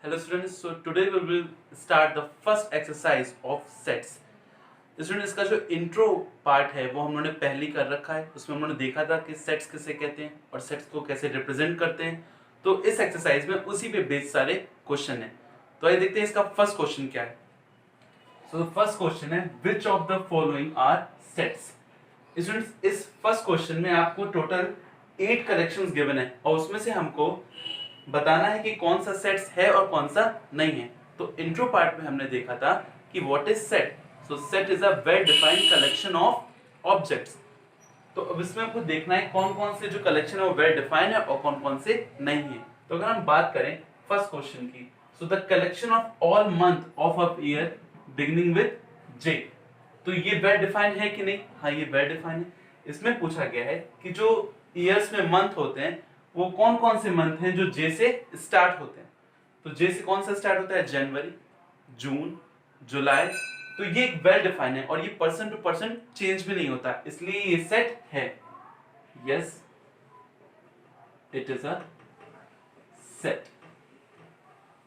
Hello students, so today we will start the first exercise of sets. Students इसका जो intro part है वो हम लोगों ने पहले ही कर रखा है। उसमें हम लोगों ने देखा था कि सेट्स किसे कहते हैं और सेट्स को कैसे रिप्रेजेंट करते हैं। तो इस एक्सरसाइज में उसी पे बेस्ड सारे क्वेश्चन हैं। तो आइए देखते हैं इसका फर्स्ट क्वेश्चन क्या है। So the first question is which of the following are sets. Students इस फर्स्ट क्वेश्चन में आपको टोटल 8 कलेक्शंस गिवन है और उसमें से हमको बताना है कि कौन सा सेट्स है और कौन सा नहीं है। तो इंट्रो पार्ट में हमने देखा था कि what is set. So set is a well defined collection of objects. तो अब इसमें आपको देखना है कौन कौन से जो कलेक्शन है वो वेल डिफाइंड है और कौन कौन से नहीं है। तो अगर हम बात करें फर्स्ट क्वेश्चन की, so the collection of all month of a year beginning with J. तो ये वेल डिफाइंड है कि नहीं? हाँ, ये वेल डिफाइंड है। इसमें पूछा गया है कि जो ईयर्स में मंथ होते हैं वो कौन कौन से मंथ हैं जो जे से स्टार्ट होते हैं। तो जे से कौन सा स्टार्ट होता है? जनवरी, जून, जुलाई। तो ये एक वेल डिफाइंड है और ये पर्सन टू पर्सन चेंज भी नहीं होता, इसलिए ये सेट है। Yes, it is a set.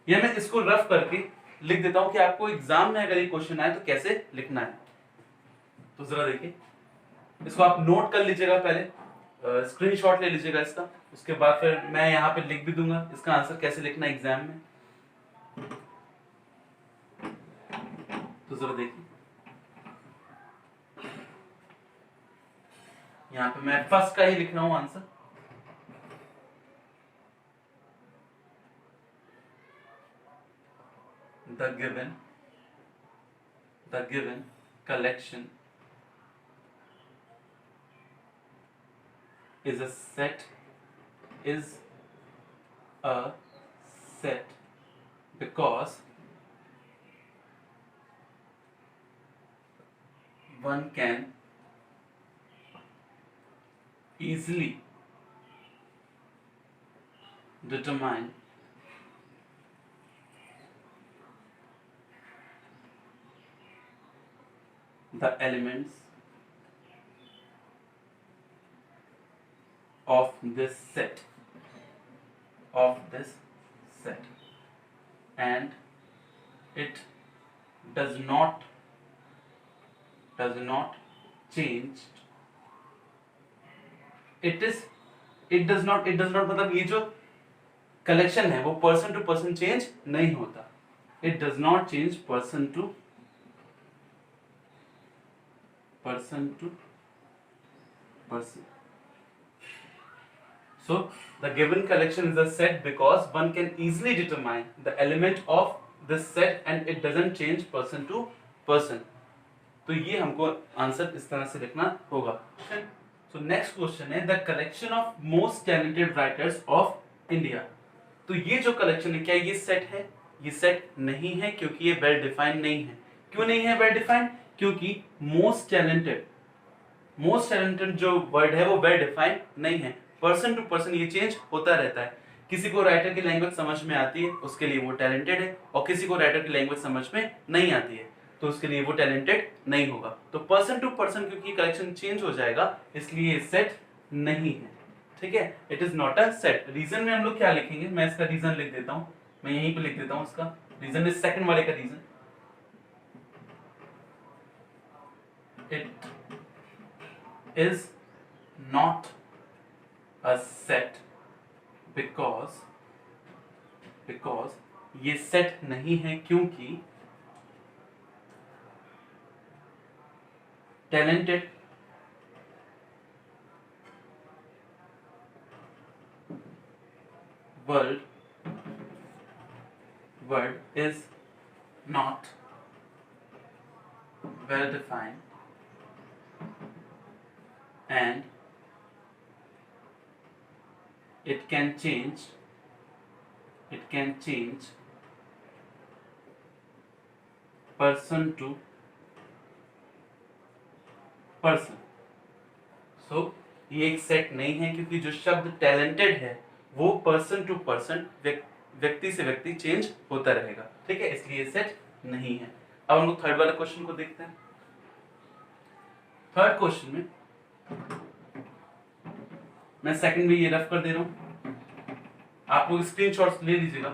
ये मैं इसको रफ करके लिख देता हूं कि आपको एग्जाम में अगर ये क्वेश्चन आए तो कैसे लिखना है। तो जरा देखिए, इसको आप नोट कर लीजिएगा, पहले स्क्रीनशॉट ले लीजिएगा इसका। उसके बाद फिर मैं यहाँ पे लिख भी दूंगा इसका आंसर कैसे लिखना है एग्जाम में। तो जरा देखिए, यहाँ पे मैं फर्स्ट का ही लिख रहा हूं answer. The given collection is a set because one can easily determine the elements of this set and it does not change it does not मतलब ये जो कलेक्शन है वो पर्सन टू पर्सन चेंज नहीं होता। It does not change person to person. So the given collection is a set because one can easily determine the element of this set and it doesn't change person to person. तो ये हमको answer इस तरह से लिखना होगा। So next question है the collection of most talented writers of India. तो ये जो कलेक्शन है क्या ये सेट है? ये सेट नहीं है क्योंकि ये वेल डिफाइंड नहीं है। क्यों नहीं है वेल डिफाइंड? क्योंकि मोस्ट टैलेंटेड जो वर्ड है वो वेल डिफाइंड नहीं है। पर्सन टू पर्सन ये चेंज होता रहता है। किसी को राइटर की लैंग्वेज समझ में आती है उसके लिए वो टैलेंटेड है और किसी को राइटर की लैंग्वेज समझ में नहीं आती है तो उसके लिए वो टैलेंटेड नहीं होगा। तो पर्सन टू पर्सन क्योंकि कलेक्शन चेंज हो जाएगा इसलिए सेट नहीं है। ठीक है, it is not a set. Reason में हम लोग क्या लिखेंगे? मैं इसका रीजन लिख देता हूं, मैं यहीं पे लिख देता हूं इसका रीजन इस सेकंड वाले का reason. It is not a set because ये सेट नहीं है क्योंकि talented word is not well defined and it can change person to person। सो ये एक सेट नहीं है क्योंकि जो शब्द टैलेंटेड है वो पर्सन टू पर्सन व्यक्ति से व्यक्ति चेंज होता रहेगा। ठीक है, इसलिए सेट नहीं है। अब हम लोग थर्ड वाले क्वेश्चन को देखते हैं। थर्ड क्वेश्चन में मैं सेकंड में ये रफ कर दे रहा हूं, आप लोग स्क्रीनशॉट्स ले लीजिएगा।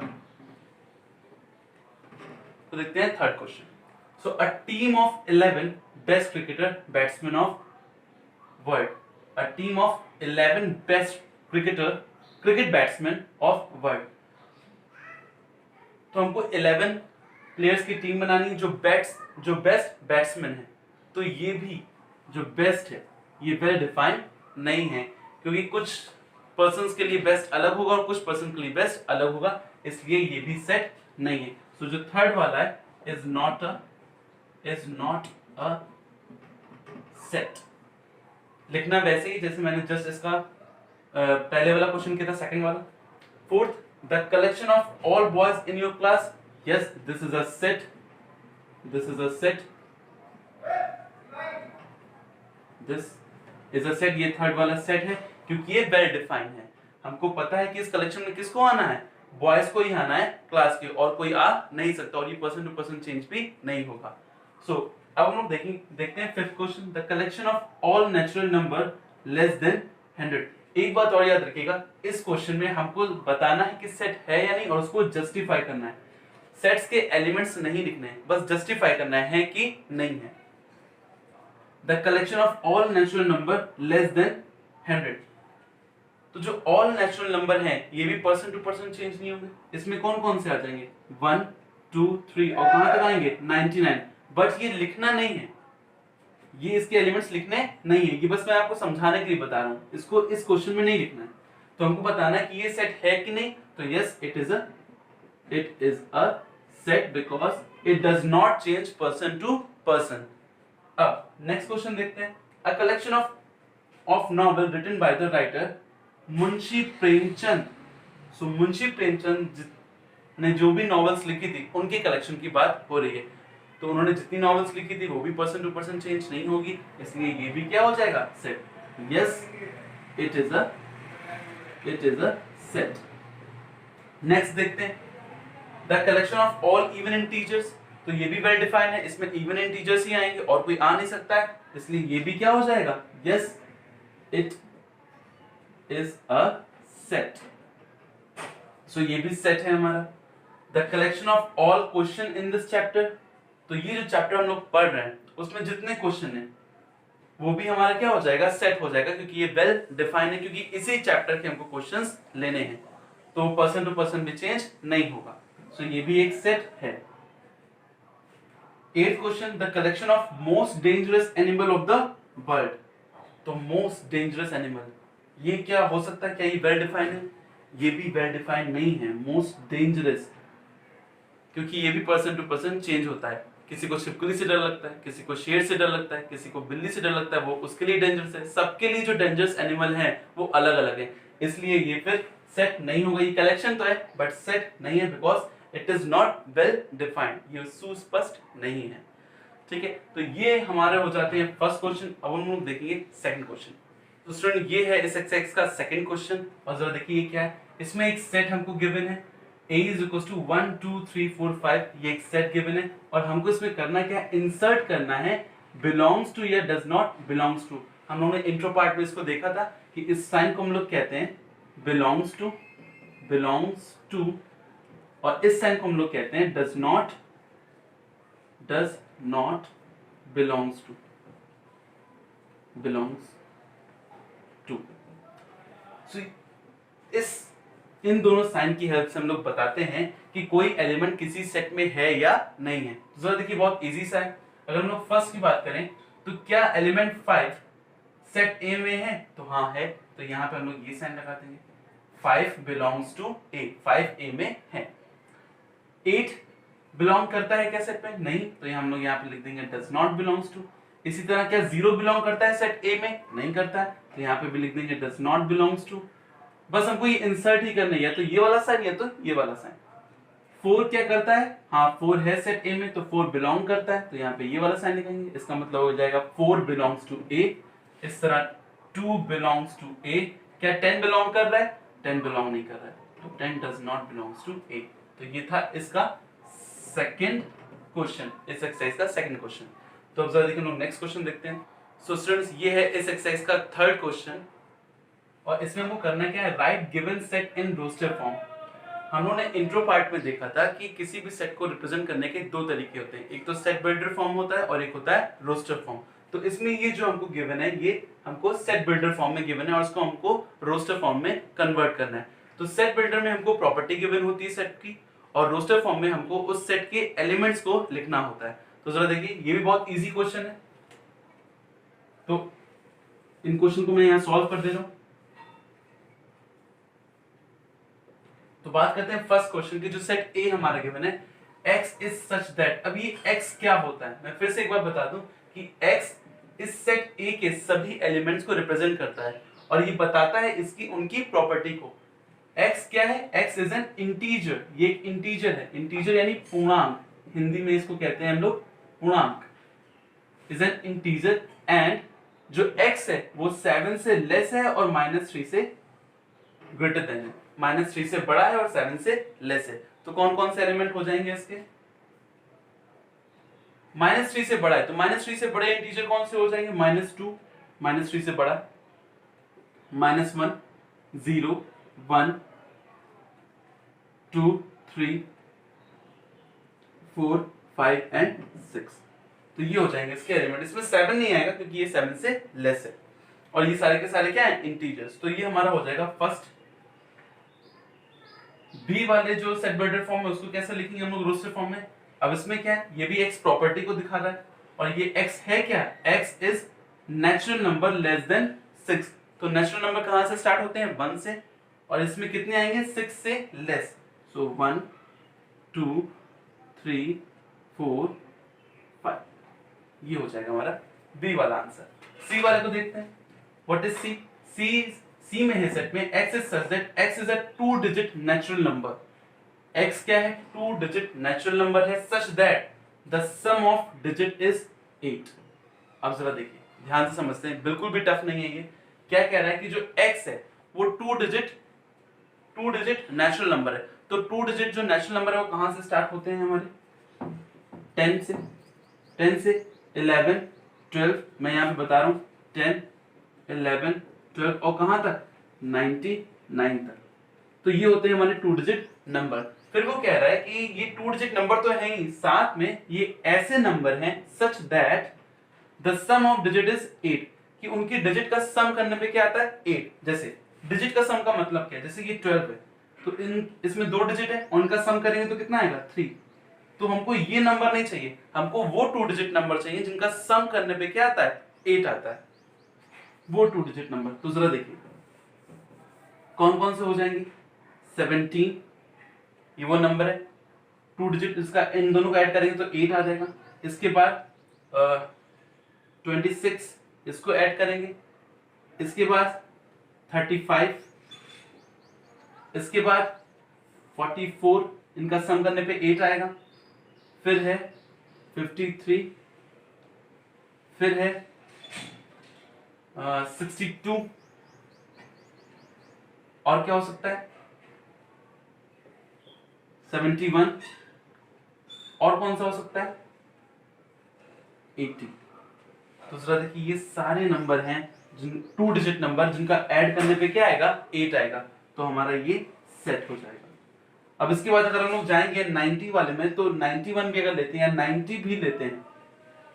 तो देखते हैं third question. So a team of 11 best cricketer batsman of world. A team of 11 best cricket batsman of world. तो हमको 11 प्लेयर्स की टीम बनानी है जो बेस्ट बैट्समैन है. तो ये भी जो बेस्ट है ये वेल डिफाइंड नहीं है, क्योंकि कुछ पर्सन्स के लिए बेस्ट अलग होगा और कुछ पर्सन के लिए बेस्ट अलग होगा, इसलिए ये भी सेट नहीं है. सो जो थर्ड वाला है इज नॉट अ सेट. लिखना वैसे ही जैसे मैंने जस्ट इसका पहले वाला क्वेश्चन किया था, सेकंड वाला. Fourth, the collection of all boys in your class. Yes, this is a set. This is a set. This is a set. ये थर्ड वाला सेट है क्योंकि ये वेल डिफाइंड है. हमको पता है कि इस कलेक्शन में किसको आना है, बॉयज को ही आना है क्लास के, और कोई आ नहीं सकता, और ये पर्सन टू पर्सन चेंज भी नहीं होगा. सो अब हम लोग देखते हैं fifth question. The collection of all natural number less than 100. एक बात और याद रखिएगा, इस क्वेश्चन में हमको बताना है कि सेट है या नहीं और उसको जस्टिफाई करना है. सेट्स के एलिमेंट्स नहीं लिखने हैं, बस जस्टिफाई करना है कि नहीं है. The collection of all natural number less than 100. तो जो ऑल नेचुरल नंबर हैं ये भी पर्सन टू पर्सन चेंज नहीं होंगे. इसमें कौन कौन से आ जाएंगे, 1 2 3 और कहां तक आएंगे 99. बट ये लिखना नहीं है, ये इसके एलिमेंट्स लिखने नहीं है, ये बस मैं आपको समझाने के लिए बता रहा हूं. इसको इस क्वेश्चन में नहीं लिखना है. तो हमको बताना है कि ये सेट है कि नहीं. तो yes, it is a set because it does not change person to person. अब नेक्स्ट क्वेश्चन देखते हैं. A collection of novel written by the writer Munshi Premchand. So Munshi Premchand ने जो भी नॉवेल्स लिखी थी उनके कलेक्शन की बात हो रही है. तो उन्होंने जितनी नॉवेल्स लिखी थी वो भी पर्सन टू पर्सन चेंज नहीं होगी, इसलिए ये भी क्या हो जाएगा, set. Yes, it is a set. Next देखते हैं. The collection of all even integers. तो ये भी वेल डिफाइंड है, इसमें इवन इंटीजर्स ही आएंगे और कोई आ नहीं सकता है, इसलिए ये भी क्या हो जाएगा, yes, it is a set. So ये भी सेट है हमारा. The collection of all question in this chapter. तो ये जो चैप्टर हम लोग पढ़ रहे हैं उसमें जितने क्वेश्चन हैं वो भी हमारा क्या हो जाएगा, सेट हो जाएगा, क्योंकि ये वेल डिफाइंड है, क्योंकि इसी चैप्टर के हमको क्वेश्चंस लेने हैं, तो पर्सन टू पर्सन भी चेंज नहीं होगा. सो ये भी एक सेट है. Eighth question, the collection of most dangerous animal of the world. तो मोस्ट डेंजरस एनिमल ये क्या हो सकता है, क्या ये वेल डिफाइंड है, ये भी वेल डिफाइंड नहीं है. मोस्ट डेंजरस, क्योंकि ये भी पर्सन टू पर्सन चेंज होता है. किसी को छिपकली से डर लगता है, किसी को शेर से डर लगता है, किसी को बिल्ली से डर लगता है, वो उसके लिए डेंजरस है. सबके लिए जो डेंजरस एनिमल है वो अलग अलग है, इसलिए ये फिर सेट नहीं होगा. ये कलेक्शन तो है बट सेट नहीं है, because it is not well defined, ये सुस्पष्ट नहीं है. ठीक है, तो ये हमारे हो जाते हैं फर्स्ट क्वेश्चन. अब हम लोग देखेंगे सेकंड क्वेश्चन. तो स्टूडेंट ये है इस एक्सरसाइज का सेकंड क्वेश्चन, और जरा देखिए क्या है. इसमें एक सेट हमको गिवन है, A is equals to 1 2 3 4 5. ये एक सेट गिवन है और हमको इसमें करना क्या है, इंसर्ट करना है बिलोंग्स टू या डज नॉट बिलोंग्स टू. हम लोगों ने इंट्रो पार्ट में इसको देखा था कि इस साइन को हम लोग कहते हैं बिलोंग्स टू, और इस साइन को हम लोग कहते हैं डज नॉट बिलोंग्स टू. सो इन दोनों साइन की हेल्प से हम लोग बताते हैं कि कोई एलिमेंट किसी सेट में है या नहीं है. तो जरा देखिए, बहुत इजी सा है. अगर हम लोग फर्स्ट की बात करें तो क्या एलिमेंट 5 सेट ए में है, तो हाँ है. तो यहाँ पे हम लोग ये साइन लगा देंगे, 5 बिलोंग्स टू ए, 5 ए में है. 8 बिलोंग करता है क्या सेट में, नहीं, तो हम लोग यहाँ पे लिख देंगे डज नॉट बिलोंग्स टू. इसी तरह क्या 0 बिलोंग करता है सेट ए में, नहीं करता है, तो यहाँ पे भी लिख देंगे डज नॉट बिलोंग्स टू. बस हमको ये इंसर्ट ही करना है, या तो ये वाला साइन या तो ये वाला साइन. 4 क्या करता है, हाँ 4 है सेट ए में, तो 4 बिलोंग करता है, तो यहाँ पे ये वाला साइन लिखेंगे. इसका मतलब हो जाएगा 4 बिलोंग्स टू ए. इस तरह 2 बिलोंग्स टू ए. क्या 10 बिलोंग कर रहा है, 10 बिलोंग नहीं कर रहा है, तो 10 डज नॉट बिलोंग्स टू ए. तो ये था इसका सेकंड क्वेश्चन, इस एक्सरसाइज का सेकंड क्वेश्चन. तो अब जरा देखिए नेक्स्ट क्वेश्चन देखते हैं. सो स्टूडेंट्स ये है इस एक्सरसाइज का थर्ड क्वेश्चन, और इसमें हमको करना क्या है, write given set in roster form. हम लोगों ने इंट्रो पार्ट में देखा था कि किसी भी सेट को रिप्रेजेंट करने के दो तरीके होते हैं, एक तो सेट बिल्डर फॉर्म होता है और एक होता है रोस्टर फॉर्म। तो इसमें ये जो हमको गिवन है ये हमको सेट बिल्डर फॉर्म में गिवन है और उसको हमको रोस्टर फॉर्म में कन्वर्ट करना है। तो सेट बिल्डर में हमको प्रॉपर्टी गिवन होती है सेट की, और रोस्टर फॉर्म में हमको उस सेट के एलिमेंट्स को लिखना होता है। तो जरा देखिए, ये भी बहुत इजी क्वेश्चन है, तो इन क्वेश्चन को मैं यहां सॉल्व कर दे रहा हूं। तो बात करते हैं फर्स्ट क्वेश्चन की, जो सेट ए हमारा गिवन है, x इज सच दैट। अब ये x क्या होता है, मैं फिर से एक बार बता दूं कि x इस सेट ए के सभी एलिमेंट्स को रिप्रेजेंट करता है और ये बताता है इसकी उनकी प्रॉपर्टी को। x क्या है, x इज एन इंटीजर, ये एक इंटीजर है, इंटीजर यानी पूर्णांक, हिंदी में इसको कहते हैं हम लोग पूर्णांक, इज एन इंटीजर, एंड जो x है वो 7 से लेस है और -3 से ग्रेटर देन है, -3 से बड़ा है और 7 से लेस है। तो कौन कौन से एलिमेंट हो जाएंगे इसके, -3 से बड़ा है तो -3 से बड़े इंटीजर कौन से हो जाएंगे, -2, -3 से बड़ा, -1, 0, 1, 2, 3, 4, 5 एंड 6। तो ये हो जाएंगे इसके एलिमेंट। इसमें 7 नहीं आएगा क्योंकि ये 7 से लेस है और ये सारे के सारे क्या है, इंटीजर्स। तो ये हमारा हो जाएगा फर्स्ट। बी वाले जो सेट बिल्डर फॉर्म है उसको कैसे लिखेंगे हम लोग, रोस्टर फॉर्म में। अब इसमें क्या है, ये भी x प्रॉपर्टी को दिखा रहा है और ये x है क्या, x is natural number less than 6। तो नेचुरल नंबर कहां से स्टार्ट होते हैं, 1 से, और इसमें कितने आएंगे, 6 से लेस। सो 1, 2, 3, 4, 5, ये हो जाएगा हमारा बी वाला आंसर। सी वाले को देखते हैं, व्हाट इज सी। सी में है सेट में x is such that x is a 2 digit natural number. x क्या है, 2 डिजिट नेचुरल नंबर है, such that the sum of digit is 8। अब जरा देखिए, ध्यान से समझते हैं, बिल्कुल भी टफ नहीं है ये। क्या कह रहा है कि जो x है वो 2 डिजिट नेचुरल नंबर है। तो 2 डिजिट जो नेचुरल नंबर है वो कहां से स्टार्ट होते हैं हमारे, 10 से 11, 12, मैं यहां पे बता रहा हूं, 10, 11, 12 और कहां तक, 99 तक। तो ये होते हैं हमारे 2 डिजिट नंबर। फिर वो कह रहा है कि ये 2 डिजिट नंबर तो है ही, साथ में ये ऐसे नंबर हैं such that the sum of digit is 8, कि उनकी डिजिट का सम करने पे क्या आता है, 8। जैसे डिजिट का सम का मतलब क्या है, जैसे ये 12 है तो इसमें 2 डिजिट है, उनका सम करेंगे तो कितना आएगा, 3। तो हमको ये नंबर नहीं चाहिए, हमको वो 2 डिजिट नंबर चाहिए जिनका सम करने पे क्या आता है, 8 आता है, वो 2 डिजिट नंबर। तो जरा देखिए कौन कौन से हो जाएंगे, 17, ये वो नंबर है 2 डिजिट, इसका इन दोनों को ऐड करेंगे तो 8 आ जाएगा। इसके बाद 26, इसको ऐड करेंगे, इसके बाद 35, इसके बाद 44, इनका सम करने पे 8 आएगा। फिर है 53, फिर है 62, और क्या हो सकता है 71, और कौन सा हो सकता है 80। दूसरा देखिए, ये सारे नंबर हैं जिन 2 डिजिट नंबर जिनका ऐड करने पे क्या आएगा, 8 आएगा। तो हमारा ये सेट हो जाएगा। अब इसके बाद अगर हम लोग जाएंगे 90 वाले में, तो 91 भी अगर लेते हैं या 90 भी लेते हैं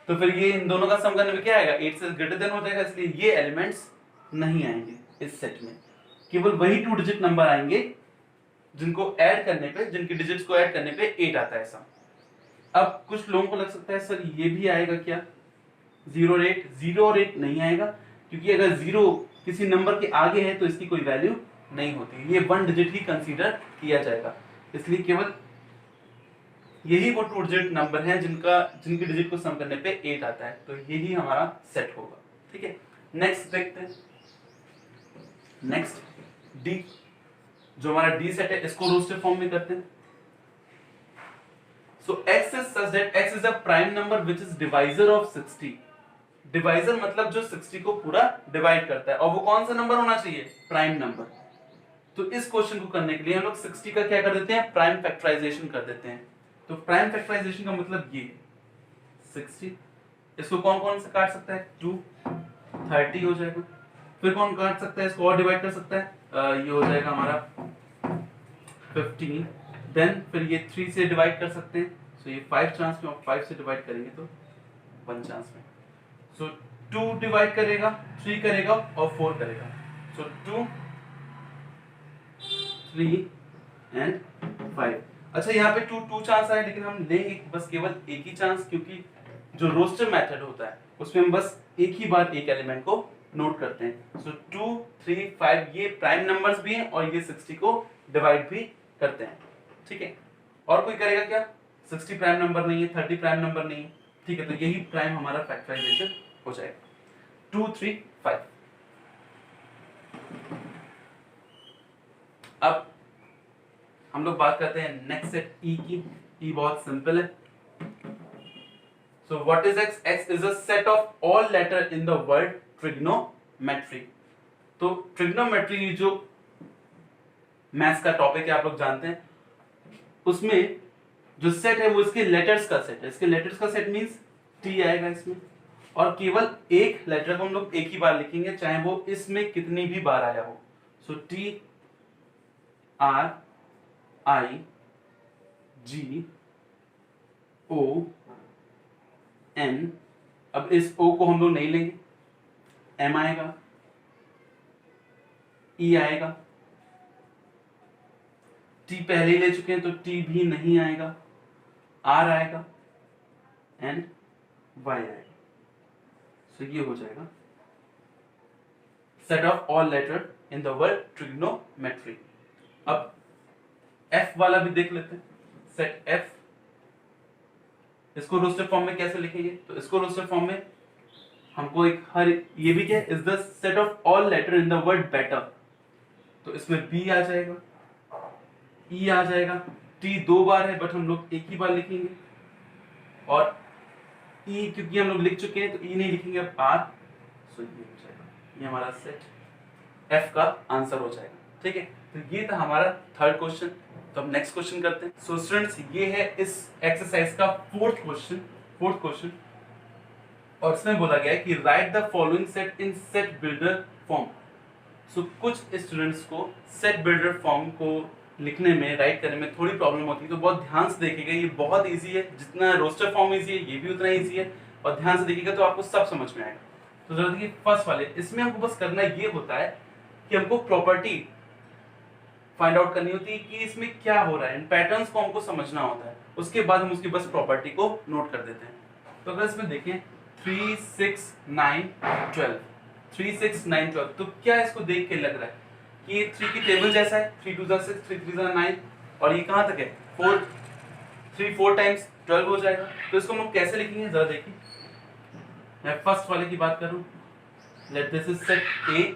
तो फिर ये इन दोनों का सम करने में क्या आएगा, 8 से ग्रेटर देन हो जाएगा, इसलिए ये एलिमेंट्स नहीं आएंगे इस सेट में। केवल वही 2 डिजिट नंबर आएंगे जिनको ऐड करने पे, जिनकी डिजिट्स को ऐड करने पे 8 आता है सम। अब कुछ लोगों को लग सकता है सर ये भी आएगा क्या, 0 और 8, 0 और 8 नहीं आएगा, क्योंकि अगर 0 किसी नंबर के आगे है तो इसकी कोई वैल्यू नहीं होती, ये 1 डिजिट ही कंसीडर किया जाएगा। इसलिए केवल यही वो 2 डिजिट नंबर हैं जिनकी डिजिट को सम करने पे 8 आता है। तो यही हमारा सेट होगा। ठीक है, नेक्स्ट देखते हैं। नेक्स्ट डी, जो हमारा डी सेट है इसको रोस्टर फॉर्म में करते हैं। सो x is such that x is a prime number which is divisor of 60। Divisor मतलब जो 60 को पूरा डिवाइड करता है, और वो कौन सा नंबर होना चाहिए, प्राइम नंबर। तो इस क्वेश्चन को करने के लिए हम लोग 60 का क्या कर देते हैं, प्राइम फैक्टराइजेशन कर देते हैं। तो प्राइम फैक्टराइजेशन का मतलब ये 60, इसको कौन कौन से काट सकता है, 2, 30 हो जाएगा। फिर कौन काट सकता है इसको और डिवाइड कर सकता है, ये हो जाएगा हमारा 15, देन फिर ये 3 से डिवाइड कर सकते हैं, सो ये 5 चांस में, और 5 से डिवाइड करेंगे तो 1 चांस में, सो 2 डिवाइड करेगा, 3 करेगा और 4 करेगा, सो 2, 3 एंड 5। अच्छा यहाँ पे 2 चांस आए, लेकिन हम लेंगे बस केवल एक ही चांस, क्योंकि जो रोस्टर मेथड होता है उसमें हम बस एक ही बार एक एलिमेंट को नोट करते हैं। सो 2, 3, 5 ये प्राइम नंबर्स भी हैं और ये 60 को डिवाइड भी करते हैं, ठीक है। और कोई करेगा क्या? 60 प्राइम नंबर नहीं है, 30 प्राइम नंबर नहीं है, ठीक है, तो यही प्राइम हमारा फैक्टराइजेशन हो जाएगा। 2, 3, 5। अब हम लोग बात करते हैं नेक्स्ट सेट ई की। ई बहुत सिंपल है। So what is x? X is a set of all letter in the word trigonometry. तो trigonometry जो मैथ्स का टॉपिक है आप लोग जानते हैं, उसमें जो सेट है वो इसके लेटर्स का सेट है। इसके लेटर्स का सेट मींस टी आएगा इसमें, और केवल एक लेटर को हम लोग एक ही बार लिखेंगे, चाहे वो इसमें कितनी भी बार आया हो। So T, R, I, G, O, N. अब इस ओ को हम लोग नहीं लेंगे, एम आएगा, ई आएगा, टी पहले ही ले चुके हैं तो टी भी नहीं आएगा, आर आएगा एंड वाई आएगा। सो ये हो जाएगा set of all letter in the word trigonometry. अब एफ वाला भी देख लेते हैं। सेट एफ, इसको रोस्टर फॉर्म में कैसे लिखेंगे? तो इसको रोस्टर फॉर्म में हमको एक हर ये भी क्या है, is the set of all letter in the word better. तो इसमें बी आ जाएगा, ई आ जाएगा, टी 2 बार है बट हम लोग एक ही बार लिखेंगे, और ई क्योंकि हम लोग लिख चुके हैं तो ई नहीं लिखेंगे, अब आर। सो ये हो जाएगा, ये हमारा सेट एफ का आंसर हो जाएगा, ठीक है। तो ये था हमारा थर्ड क्वेश्चन। तो अब नेक्स्ट क्वेश्चन करते हैं। सो स्टूडेंट्स ये है इस एक्सरसाइज का फोर्थ क्वेश्चन, और इसमें बोला गया है कि write the following set in set builder form. So कुछ स्टूडेंट्स को सेट बिल्डर फॉर्म को लिखने में, राइट करने में थोड़ी प्रॉब्लम होती है, तो बहुत ध्यान से देखिएगा। ये बहुत इजी है, जितना रोस्टर फॉर्म इजी है ये भी उतना इजी है, और ध्यान से देखिएगा तो आपको सब समझ में आएगा। तो जरा देखिए फर्स्ट वाले, इसमें हमको बस करना ये होता है कि हमको प्रॉपर्टी फाइंड आउट करनी होती है कि इसमें क्या हो रहा है, इन पैटर्न्स को हमको समझना होता है, उसके बाद हम उसकी बस प्रॉपर्टी को नोट कर देते हैं। तो अगर इसमें देखें 3, 6, 9, 12, 3, 6, 9, 12, तो क्या इसको देख के लग रहा है कि ये 3 की टेबल जैसा है, 3 2 6, 3 3 9, और ये कहाँ तक है 4, 3 4 टाइम्स 12 हो जाएगा। तो इसको हम लोग कैसे लिखेंगे जरा देखिए। मैं फर्स्ट वाले की बात करूं, लेट दिस इज सेट ए,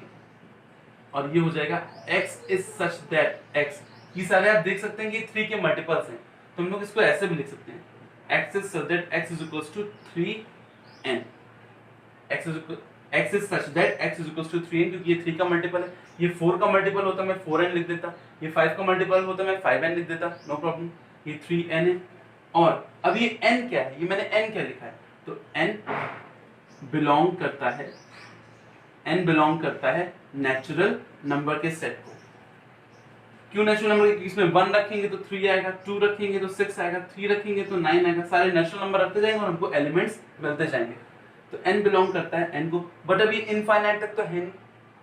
और ये हो जाएगा x is such that x, ये सारे आप देख सकते हैं कि 3 के मल्टीपल्स हैं, तो हम लोग इसको ऐसे भी लिख सकते हैं, x is such that x is equals to 3n, x is such that x is equals to 3n, क्योंकि ये 3 का मल्टीपल है, ये 4 का मल्टीपल होता मैं 4n लिख देता, ये 5 का मल्टीपल होता मैं 5n लिख देता, नो प्रॉब्लम, ये 3n है। और अब ये n क्या है, ये मैंने n क्या लिखा है, तो n बिलोंग करता है नेचुरल नंबर के सेट को। क्यों नेचुरल नंबर? इसमें 1 रखेंगे तो 3 आएगा, 2 रखेंगे तो 6 आएगा, 3 रखेंगे तो 9 आएगा, सारे नेचुरल नंबर रखते जाएंगे और हमको एलिमेंट्स मिलते जाएंगे। तो n बिलोंग करता है n को, बट अब ये इनफाइनाइट तक तो है नहीं,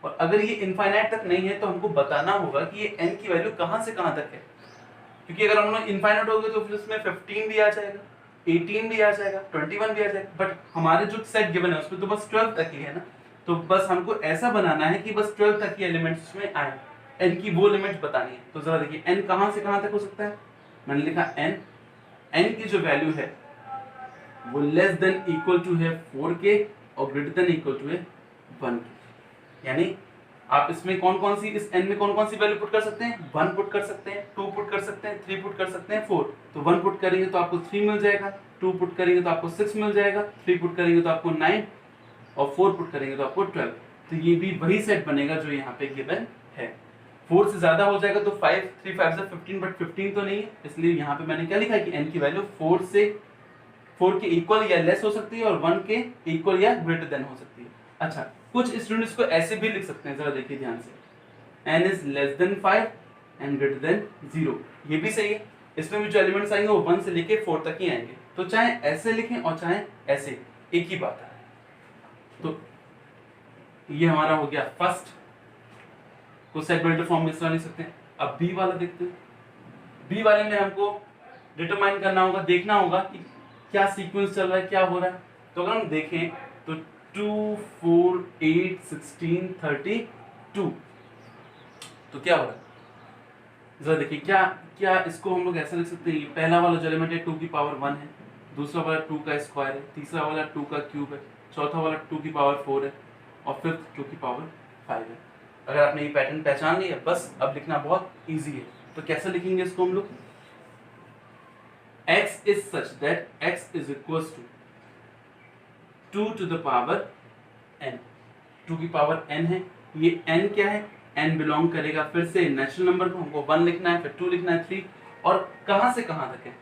और अगर ये इनफाइनाइट तक नहीं है तो हमको बताना होगा कि ये n की वैल्यू कहां से कहां तक है, क्योंकि अगर हम लोग इनफाइनाइट हो गए तो फिर उसमें 15 भी आ जाएगा, 18 भी आ जाएगा, 21 भी आ जाएगा, बट हमारे जो सेट गिवन है उसमें तो बस 12 तक ही है ना। तो बस हमको ऐसा बनाना है कि बस 12 तक की एलिमेंट्स उसमें आए, n की वो लिमिट्स बतानी है। तो जरा देखिए n कहां से कहां तक हो सकता है, मैंने लिखा n की जो वैल्यू है वो लेस देन इक्वल टू है 4 के और ग्रेटर देन इक्वल टू है 1 के। यानी आप इसमें कौन कौन सी, इस n में कौन कौन सी वैल्यू पुट कर सकते हैं, 1 पुट कर सकते हैं, 2 पुट कर सकते हैं, 3 पुट कर सकते हैं, 4। तो 1 पुट करेंगे तो आपको 3 मिल जाएगा, 2 पुट करेंगे तो आपको 6 मिल जाएगा, 3 पुट करेंगे तो आपको 9, और 4 पुट करेंगे तो आपको 12। तो ये भी वही सेट बनेगा जो यहाँ पे गिवन है। 4 से ज्यादा हो जाएगा तो 5, 3 5 से 15, बट 15 तो नहीं है, इसलिए यहाँ पे मैंने क्या लिखा है कि n की वैल्यू 4 के इक्वल या लेस हो सकती है और 1 के इक्वल या ग्रेटर देन हो सकती है। अच्छा, कुछ स्टूडेंट्स को ऐसे भी लिख सकते हैं, जरा देखिए ध्यान से, n is less than 5 and greater than 0। ये भी सही है, इसमें भी जो एलिमेंट्स आएंगे वो 1 से लेके 4 तक ही आएंगे, तो चाहे ऐसे लिखें और चाहे ऐसे, एक ही बात है। तो ये हमारा हो गया फर्स्ट को सेट बेल्ट फॉर्म में इस तरह लिख सकते हैं। अब बी वाला देखते हैं। बी वाले में हमको डिटरमाइन करना होगा, देखना होगा कि क्या सीक्वेंस चल रहा है, क्या हो रहा है। तो अगर हम देखें तो 2 4 8 16 32, तो क्या हो रहा है जरा देखिए। क्या क्या इसको हम लोग ऐसा लिख सकते हैं, पहला वाला जो एलिमेंट है 2 की पावर 1 है, दूसरा वाला 2 का स्क्वायर है, तीसरा वाला 2 का क्यूब है, चौथा वाला 2 की पावर 4 है और फिफ्थ 2 की पावर 5 है। अगर आपने ये पैटर्न पहचान लिया, बस अब लिखना बहुत इजी है। तो कैसे लिखेंगे इसको हम लोग, x is such that x is equals to 2 to the power n। 2 की पावर n है, ये n क्या है, n बिलोंग करेगा फिर से नेचुरल नंबर को, हमको 1 लिखना है, फिर 2 लिखना है, 3, और कहां से कहां तक है,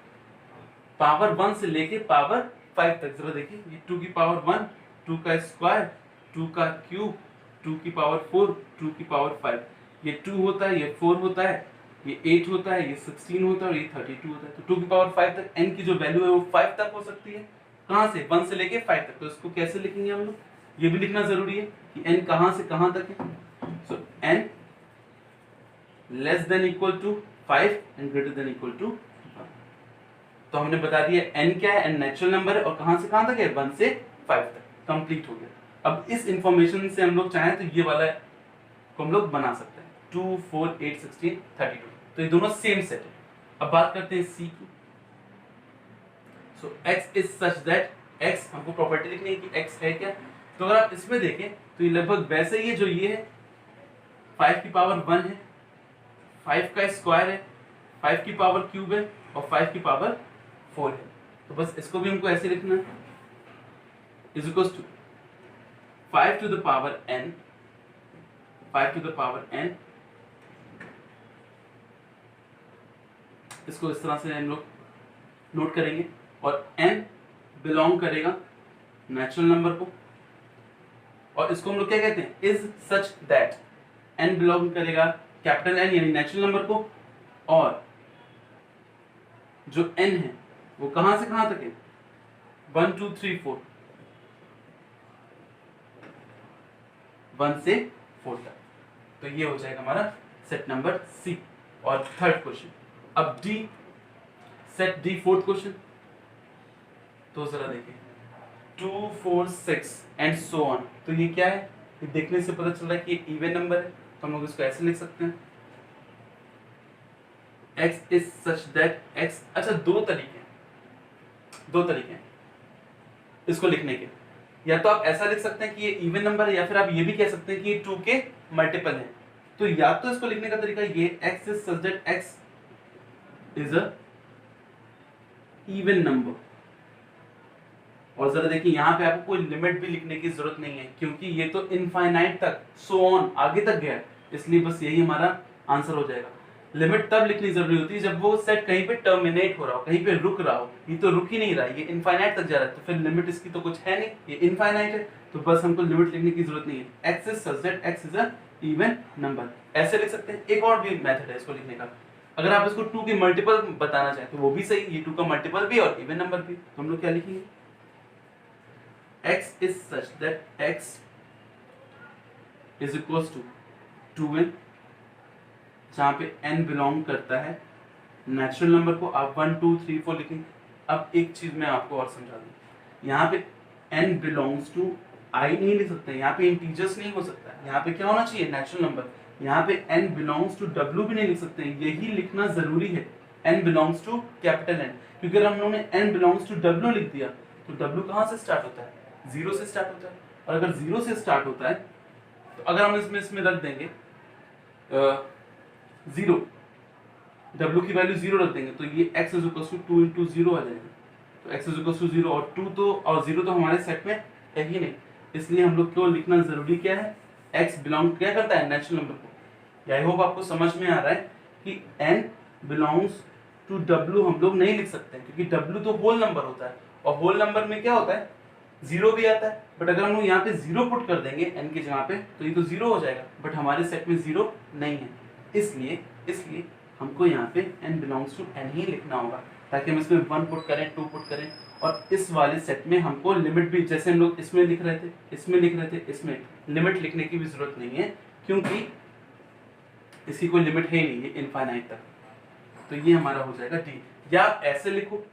पावर 1 से लेके पावर 5 तक। जरा देखिए, ये 2 की पावर 1, 2 का स्क्वायर, 2 का क्यूब, 2 की पावर 4, 2 की पावर 5, ये 2 होता है, ये 4 होता है, ये 8 होता है, ये 16 होता है और ये 32 होता है। तो 2 की पावर 5 तक n की जो वैल्यू है वो 5 तक हो सकती है। कहां से, 1 से लेके 5 तक। तो इसको कैसे लिखेंगे हम लोग, ये भी लिखना जरूरी है कि n कहां से कहां तक है। So n less than equal to 5 and greater than equal to 1। तो हमने बता दिया n क्या है, n नेचुरल नंबर है और कहां से कहां तक है, 1 से 5 तक। कंप्लीट हो गया। अब इस इंफॉर्मेशन से हम लोग चाहें तो ये वाला को हम लोग बना सकते हैं, 2 4 8 16 32। तो ये दोनों सेम सेट है। अब बात करते हैं सी की। सो x is such that, x हमको प्रॉपर्टी लिखनी है कि x है क्या। तो अगर आप इसमें देखें तो ये लगभग वैसे ही है, जो ये है 5 की पावर 1 है, 5 का स्क्वायर है, 5 की पावर क्यूब है और 5 की पावर 4 है। तो बस इसको भी हमको ऐसे लिखना है, is equals to 5 to the power n, 5 to the power n। इसको इस तरह से हम लोग नोट करेंगे और n बिलोंग करेगा नेचुरल नंबर को, और इसको हम लोग क्या कहते हैं, is such that. n belong करेगा कैपिटल N यानी नेचुरल नंबर को, और जो n है वो कहां से कहां तक है, 1 2 3 4, 1 से 4 तक। तो ये हो जाएगा हमारा सेट नंबर सी। और थर्ड क्वेश्चन, अब D, set D fourth question. तो जरा देखिए 2 4 6 एंड सो ऑन। तो ये क्या है, ये देखने से पता चल रहा है कि ये इवन नंबर है। तो हम लोग इसको ऐसे लिख सकते हैं, x is such that x। अच्छा, दो तरीके हैं इसको लिखने के। या तो आप ऐसा लिख सकते हैं कि ये इवन नंबर है, या फिर आप ये भी कह सकते हैं कि ये 2 के मल्टीपल है। तो या तो इसको लिखने का तरीका ये, x is such that x is a even number. और जरा देखिए यहाँ पे आपको कोई लिमिट भी लिखने की जरूरत नहीं है, क्योंकि ये तो इनफाइनाइट तक, सो ऑन, आगे तक गया है, इसलिए बस यही हमारा आंसर हो जाएगा। लिमिट तब लिखनी जरूरी होती है जब वो सेट कहीं पे टर्मिनेट हो रहा हो, कहीं पे रुक रहा हो। ये तो रुक ही नहीं रहा है, ये इनफाइनाइट तक जा रहा है, तो फिर लिमिट इसकी तो कुछ है नहीं, ये इनफाइनाइट है, तो बस हमको लिमिट लिखने की जरूरत नहीं है। x is such that x is a even number, ऐसे लिख सकते हैं। एक और भी मेथड है इसको लिखने का, अगर आप इसको 2 की मल्टीपल बताना चाहें तो वो भी सही, ये 2 का मल्टीपल भी और इवन नंबर भी। तो हम लोग क्या लिखेंगे, x is such that x is equals to 2n, जहाँ पे n बिलोंग करता है नेचुरल नंबर को। आप 1 2 3 4 लिखेंगे। अब एक चीज मैं आपको और समझा दूं, यहाँ पे n बिलोंग्स टू i नहीं लिख सकते, यहाँ पे इंटीजर्स नहीं हो सकता, यहाँ पे क्या होना चाहिए, नेचुरल नंबर। यहाँ पे n बिलोंग्स टू w भी नहीं लिख सकते, यही लिखना जरूरी है, n belongs to capital N। क्योंकि अगर हम लोगों ने n बिलोंग्स टू w लिख दिया तो w कहाँ से स्टार्ट होता है, 0 से स्टार्ट होता है। और अगर 0 से स्टार्ट होता है तो अगर हम इसमें रख देंगे 0, w की वैल्यू 0 रख देंगे, तो ये x is equal to 2 into 0 आ जाएगा। तो x इज इक्वल टू 0 और 2 तो और 0 तो हमारे सेट में है ही नहीं, इसलिए हम लोग को लिखना जरूरी क्या है, x बिलोंग क्या करता है, नेचुरल नंबर को। आई होप आपको समझ में आ रहा है कि n बिलोंग्स टू w हम लोग नहीं लिख सकते, क्योंकि w तो होल नंबर होता है, और होल नंबर में क्या होता है, 0 भी आता है। बट अगर हम लोग यहाँ पे 0 पुट कर देंगे n की जगह पे, तो ये तो 0 हो जाएगा, बट हमारे सेट में 0 नहीं है। इसलिए इसलिए हमको यहाँ पे n बिलोंग्स टू n ही लिखना होगा, ताकि हम इसमें 1 पुट करें, 2 पुट करें, और इस वाले सेट में हमको लिमिट भी, जैसे हम लोग इसमें लिख रहे थे, इसमें लिख रहे थे, इसमें लिमिट लिखने की भी जरूरत नहीं है, क्योंकि इसकी कोई लिमिट है ही नहीं है इनफाइनाइट तक। तो ये हमारा हो जाएगा डी। या आप ऐसे लिखो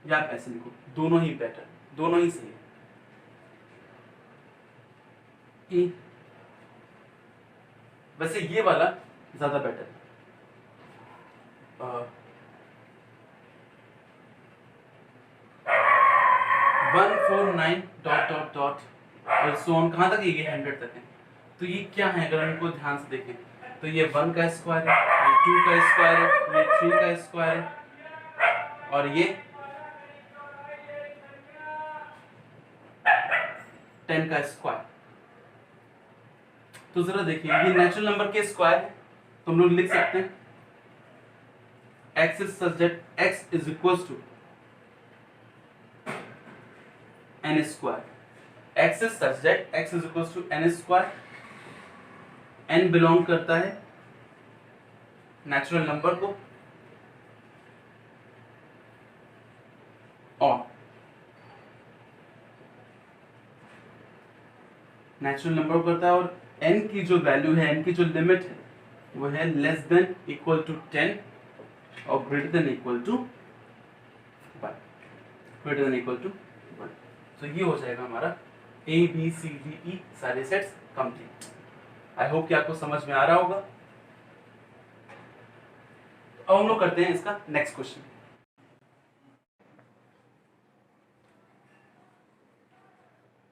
या आप ऐसे लिखो, दोनों ही बेटर, दोनों ही सही है। ई, वैसे ये वाला ज्यादा बेटर है। 149 डॉट डॉट डॉट और सोन कहाँ तक है? ये 100 तक है। तो ये क्या है अगर हम इनको ध्यान से देखें तो ये 1 का स्क्वायर है, ये 2 का स्क्वायर है, ये 3 का स्क्वायर है, और ये 10 का स्क्वायर। तो जरा देखिए, ये नेचुरल नंबर के स्क्वायर है, तो हम लोग लिख सकते हैं x is such that x is equals to n square. x is such that x is equals to n square. n belong करता है नेचुरल नंबर को, और नेचुरल नंबर करता है, और n की जो वैल्यू है, n की जो लिमिट है, वो है लेस देन इक्वल टू 10 और greater than equal to 1, greater than equal to 1। तो ये हो जाएगा हमारा A B C D E सारे सेट्स कंप्लीट। आई होप कि आपको समझ में आ रहा होगा। तो अब हम लोग करते हैं इसका next question.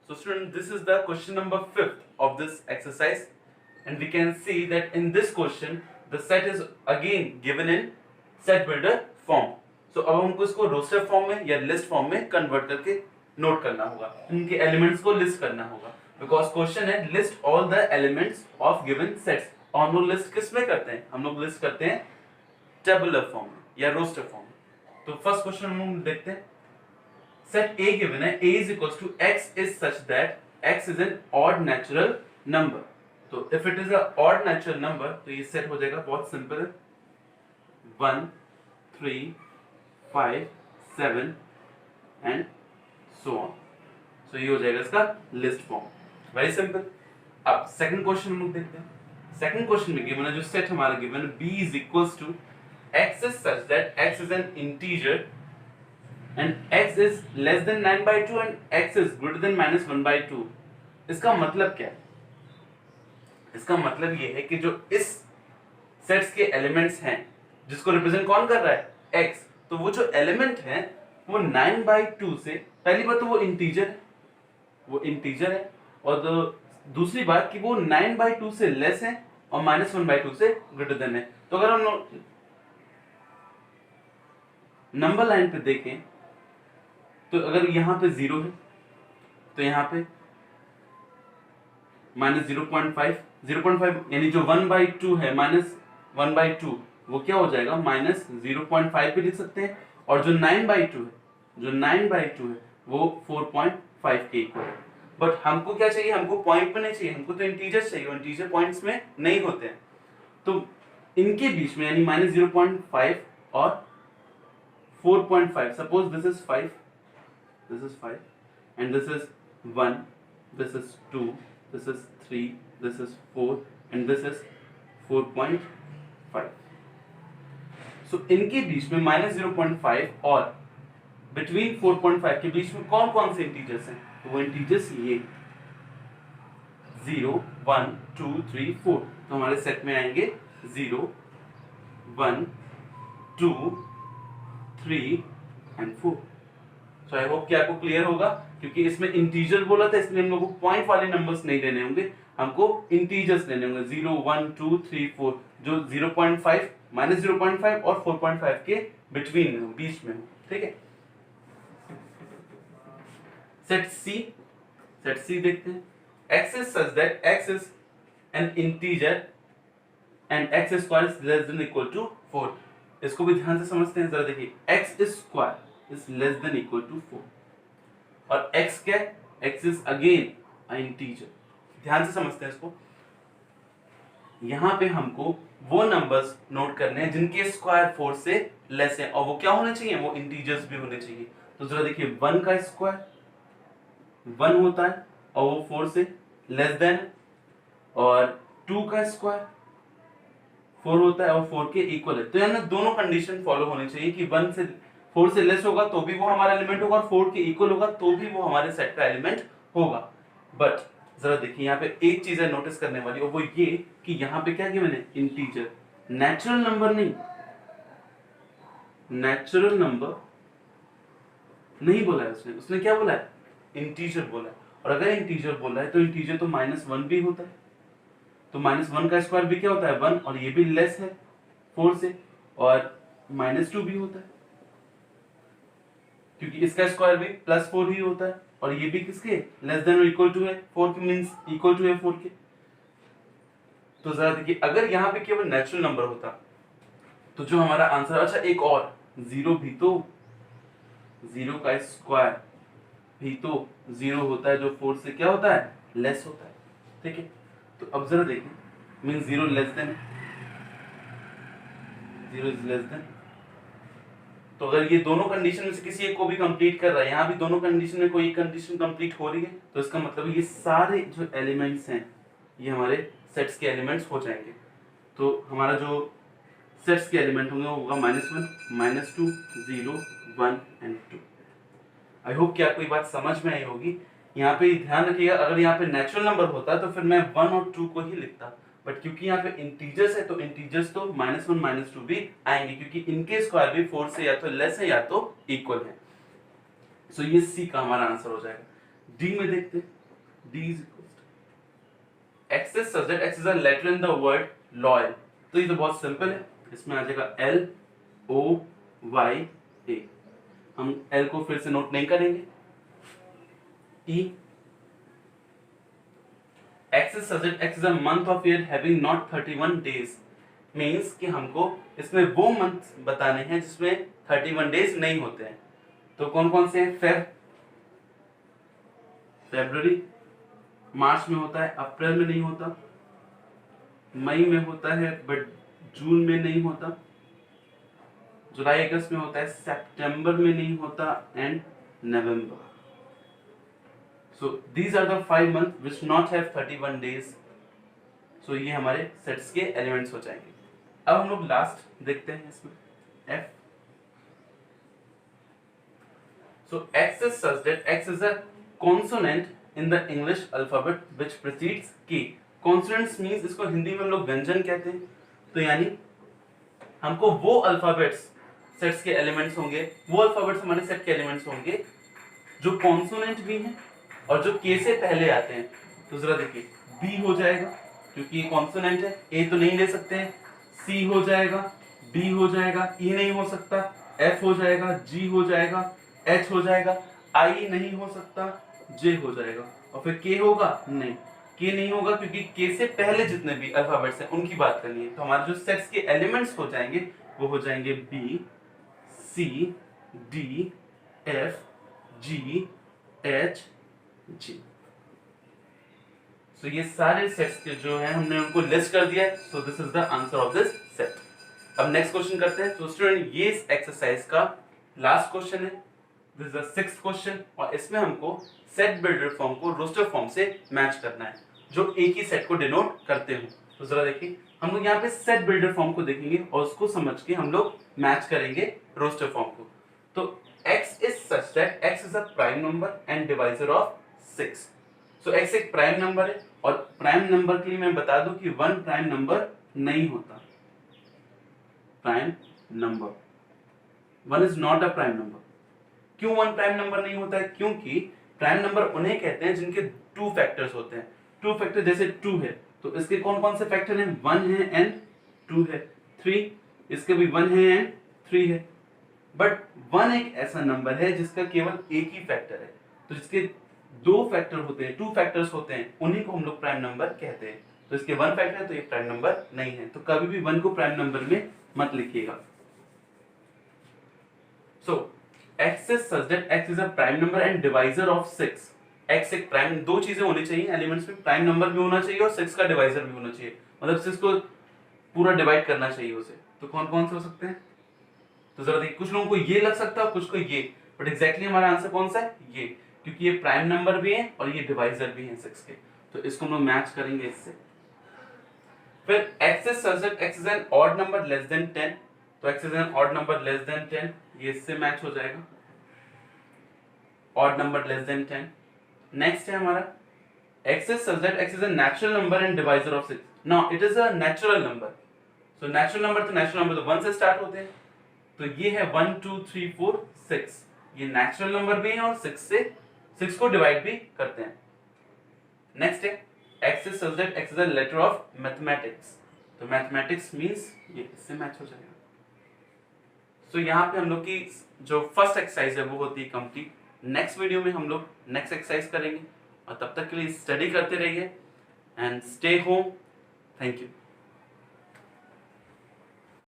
So student, this is the question number 5 of this exercise, and we can see that in this question the set is again given in set builder form. So अब हमको इसको रोस्टर फॉर्म में या list form में convert करके note करना होगा, इनके एलिमेंट्स को लिस्ट करना होगा, बिकॉज क्वेश्चन है list all the elements of given sets. और हम लोग लिस्ट किस में करते हैं? हम लोग लिस्ट करते हैं टेबुलर फॉर्म में या रोस्टर फॉर्म में। तो फर्स्ट क्वेश्चन हम लोग देखते हैं। Set A given है, A is equals to x is such that x is an odd natural number. तो if it is a odd natural number तो ये सेट हो जाएगा, बहुत सिंपल है, 1 3 5 7 and so on. So ये हो जाएगा इसका लिस्ट फॉर्म, वेरी सिंपल। अब सेकंड क्वेश्चन हम लोग देखते हैं। सेकंड क्वेश्चन में गिवन है, जो सेट हमारा गिवन है, B is equals to x is such that x is an integer and x is less than 9/2 and x is greater than -1/2। इसका मतलब क्या है? इसका मतलब ये है कि जो इस सेट्स के एलिमेंट्स हैं, जिसको रिप्रेजेंट कौन कर रहा है? x, तो वो जो एलिमेंट है वो 9/2 से, पहली बात तो वो इंटीजर है, वो इंटीजर है, और दूसरी बात कि वो 9/2 से लेस है और -1/2 से ग्रेटर देन है। तो अगर हम नंबर लाइन पे देखें तो अगर यहाँ पे 0 है तो यहाँ पे -0.5 यानी जो 1/2 है -1/2 वो क्या हो जाएगा? -0.5 भी लिख सकते हैं, और जो 9/2 है वो 4.5 के इक्वल है। बट हमको क्या चाहिए? हमको पॉइंट में नहीं चाहिए, हमको तो इंटीजर चाहिए, और इंटीजर पॉइंट्स में नहीं होते हैं। तो इनके बीच में यानी -0.5 और 4.5, suppose this is 5, this is 5 and this is 1, this is 2, this is 3, this is 4 and this is 4.5। so इनके बीच में -0.5 और बिटवीन 4.5 के बीच में कौन कौन से इंटीजर्स हैं? तो वो इंटीजर्स ये 0 1 2 3 4। तो हमारे सेट में आएंगे 0 1 2 3 एंड 4। तो आई होप कि आपको क्लियर होगा, क्योंकि इसमें इंटीजर बोला था, इसलिए हम लोग को पॉइंट वाले नंबर्स नहीं लेने होंगे, हमको इंटीजर्स लेने होंगे, 0 1 2 3 4, जो 0.5 -0.5 और 4.5 के बिटवीन में, बीच में हो। ठीक है, सेट सी देखते हैं। x is such that x is an integer and x square is less than equal to 4। इसको भी ध्यान से समझते हैं, जरा देखिए, x is square is less than equal to 4 और x क्या है? x is again an integer। ध्यान से समझते हैं इसको। यहाँ पे हमको वो नंबर्स नोट करने हैं जिनके स्क्वायर 4 से लेस है, और वो क्या होने चाहिए, वो इंटीजर्स भी होने चाहिए। तो जरा देखिए 1 का स्क्वायर 1 होता है और वो 4 से लेस देन, और 2 का स्क्वायर 4 होता है और 4 के इक्वल है। तो यानी दोनों कंडीशन फॉलो होनी चाहिए कि 1 से 4 से लेस होगा तो भी वो हमारा एलिमेंट होगा, और 4 के इक्वल होगा तो भी वो हमारे सेट का एलिमेंट होगा। बट जरा देखिए यहाँ पे एक चीज है नोटिस करने वाली, और वो ये कि यहाँ पे क्या किया मैंने, इंटीजर, नेचुरल नंबर नहीं, नेचुरल नंबर नहीं बोला है उसने क्या बोला है, इंटीजर बोला है। और अगर इंटीजर बोला है तो इंटीजर तो -1 भी होता है, तो -1 का स्क्वायर भी क्या होता है 1, और ये भी लेस है 4 से, और -2 भी होता है क्योंकि इसका स्क्वायर भी +4 ही होता है, और ये भी किसके लेस देन और इक्वल टू है 4 के, मींस इक्वल टू है 4 के। तो जरा देखिए अगर यहाँ पे केवल नेचुरल नंबर होता तो जो हमारा आंसर, अच्छा एक और, 0 भी तो, 0 का स्क्वायर भी तो 0 होता है जो 4 से क्या होता है, लेस होता है। ठीक है, तो अब जरा देखिए, means 0 less than, 0 is less then. तो अगर ये दोनों कंडीशन में से किसी एक को भी कंप्लीट कर रहा है, यहाँ भी दोनों कंडीशन में कोई कंडीशन कंप्लीट हो रही है, तो इसका मतलब ये सारे जो एलिमेंट्स हैं ये हमारे सेट्स के एलिमेंट्स हो जाएंगे। तो हमारा जो सेट्स के एलिमेंट होंगे वो होगा -1, -2, 0, 1 एंड 2। आई होप कि आपको ये बात समझ में आई होगी। यहाँ पे ध्यान रखिएगा, अगर यहाँ पे नेचुरल नंबर होता तो फिर मैं 1 और 2 को ही लिखता, बट क्योंकि यहाँ पे इंटीजर्स है तो इंटीजर्स तो -1 -2 भी आएंगे, क्योंकि इनके स्क्वायर भी 4 से या तो लेस है या तो इक्वल है। सो ये सी का हमारा आंसर हो जाएगा। डी में देखते हैं, D is x is such that x is a letter in the word loyal। तो ये तो बहुत सिंपल है, इसमें आ जाएगा LOYA। हम L को फिर से नोट नहीं करेंगे। E, x is such that x is a month of year having not 31 days, means कि हमको इसमें वो मंथ बताने हैं जिसमें 31 डेज नहीं होते हैं। तो कौन कौन से हैं, फरवरी मार्च में होता है, अप्रैल में नहीं होता, मई में होता है बट जून में नहीं होता, जुलाई अगस्त में होता है, सितंबर में नहीं होता, and November. So these are the 5 month which not have 31 days. So ये हमारे सेट्स के एलिमेंट्स हो जाएंगे। अब हम लोग लास्ट देखते हैं इसमें F। So X is such that X is a consonant in the English alphabet which precedes K। Consonants means इसको हिंदी में हम लोग व्यंजन कहते हैं। तो यानी हमको वो अल्फाबेट्स सेट्स के एलिमेंट्स होंगे, वो अल्फाबेट्स हमारे सेट के एलिमेंट्स होंगे जो कॉन्सोनेंट भी हैं और जो के से पहले आते हैं। तो जरा देखिए B हो जाएगा क्योंकि ये कॉन्सोनेंट है, A तो नहीं ले सकते हैं, C हो जाएगा, D हो जाएगा, E नहीं हो सकता, F हो जाएगा, G हो जाएगा, H हो जाएगा, I नहीं हो सकता, J हो जाएगा, और फिर K होगा नहीं, K नहीं होगा क्योंकि K से पहले जितने भी अल्फाबेट्स हैं उनकी बात करनी है। तो हमारे जो सेट्स के एलिमेंट्स हो जाएंगे वो हो जाएंगे B, C, D, F, G, H, G। So ये सारे सेट्स के जो हैं हमने उनको लिस्ट कर दिया है। So this is the answer of this set. अब नेक्स्ट क्वेश्चन करते हैं। तो स्टूडेंट ये इस एक्सरसाइज का लास्ट क्वेश्चन है, this is the 6th question, और इसमें हमको सेट बिल्डर फॉर्म को रोस्टर फॉर्म से मैच करना है जो एक ही सेट को डिनोट करते हो। तो जरा देखिए हम लोग यहाँ पे सेट बिल्डर फॉर्म को देखेंगे और उसको समझ के हम लोग मैच करेंगे रोस्टर फॉर्म को। तो x is such that x is a prime number and divisor of 6। So x एक प्राइम नंबर है और प्राइम नंबर के लिए मैं बता दूं कि 1 प्राइम नंबर नहीं होता। Prime number 1 is not a prime number. क्यों 1 प्राइम नंबर नहीं होता है? क्योंकि प्राइम नंबर उन्हें कहते हैं जिनके 2 फैक्टर्स होते हैं। 2 फैक्टर जैसे 2 है तो इसके कौन कौन से फैक्टर हैं? 1 है एंड 2 है। 3 इसके भी 1 है एंड 3 है। बट 1 एक ऐसा नंबर है जिसका केवल एक ही फैक्टर है। तो जिसके 2 फैक्टर होते हैं, 2 फैक्टर्स होते हैं, उन्हीं को हम लोग प्राइम नंबर कहते हैं। तो इसके 1 फैक्टर है तो ये प्राइम नंबर नहीं है। तो कभी भी 1 को प्राइम नंबर में मत लिखिएगा। सो x is such that x is a prime number and divisor of 6। x एक प्राइम, 2 चीजें होनी चाहिए एलिमेंट्स में, प्राइम नंबर भी होना चाहिए और 6 का डिवाइजर भी होना चाहिए। मतलब 6 को पूरा डिवाइड करना चाहिए उसे। तो कौन कौन से हो सकते हैं? तो जरा देखिए, कुछ लोगों को ये लग सकता है कुछ को ये, बट एग्जैक्टली हमारा आंसर कौन सा है? ये, क्योंकि ये प्राइम नंबर भी है और ये डिवाइजर भी है 6 के। तो इसको हम लोग मैच करेंगे इससे। फिर x is such that x is an odd number less than 10, तो x is an odd number less than 10, ये इससे मैच हो जाएगा, odd number less than 10। Next है हमारा x is such that x is a natural number and divisor of 6, now it is a natural number, so natural number तो natural number तो 1 से start होते हैं, तो ये है 1 2 3 4 6, ये नेचुरल नंबर भी है और 6 को डिवाइड भी करते हैं। नेक्स्ट है x is such that x is a letter of mathematics, तो mathematics means ये इससे मैच हो जाएगा। तो यहाँ पे हम लोग की जो फर्स्ट एक्सरसाइज है वो होती है कंप्लीट। नेक्स्ट वीडियो में हम लोग नेक्स्ट एक्सरसाइज करेंगे, और तब तक के लिए स्टडी करते रहिए and stay home. Thank you.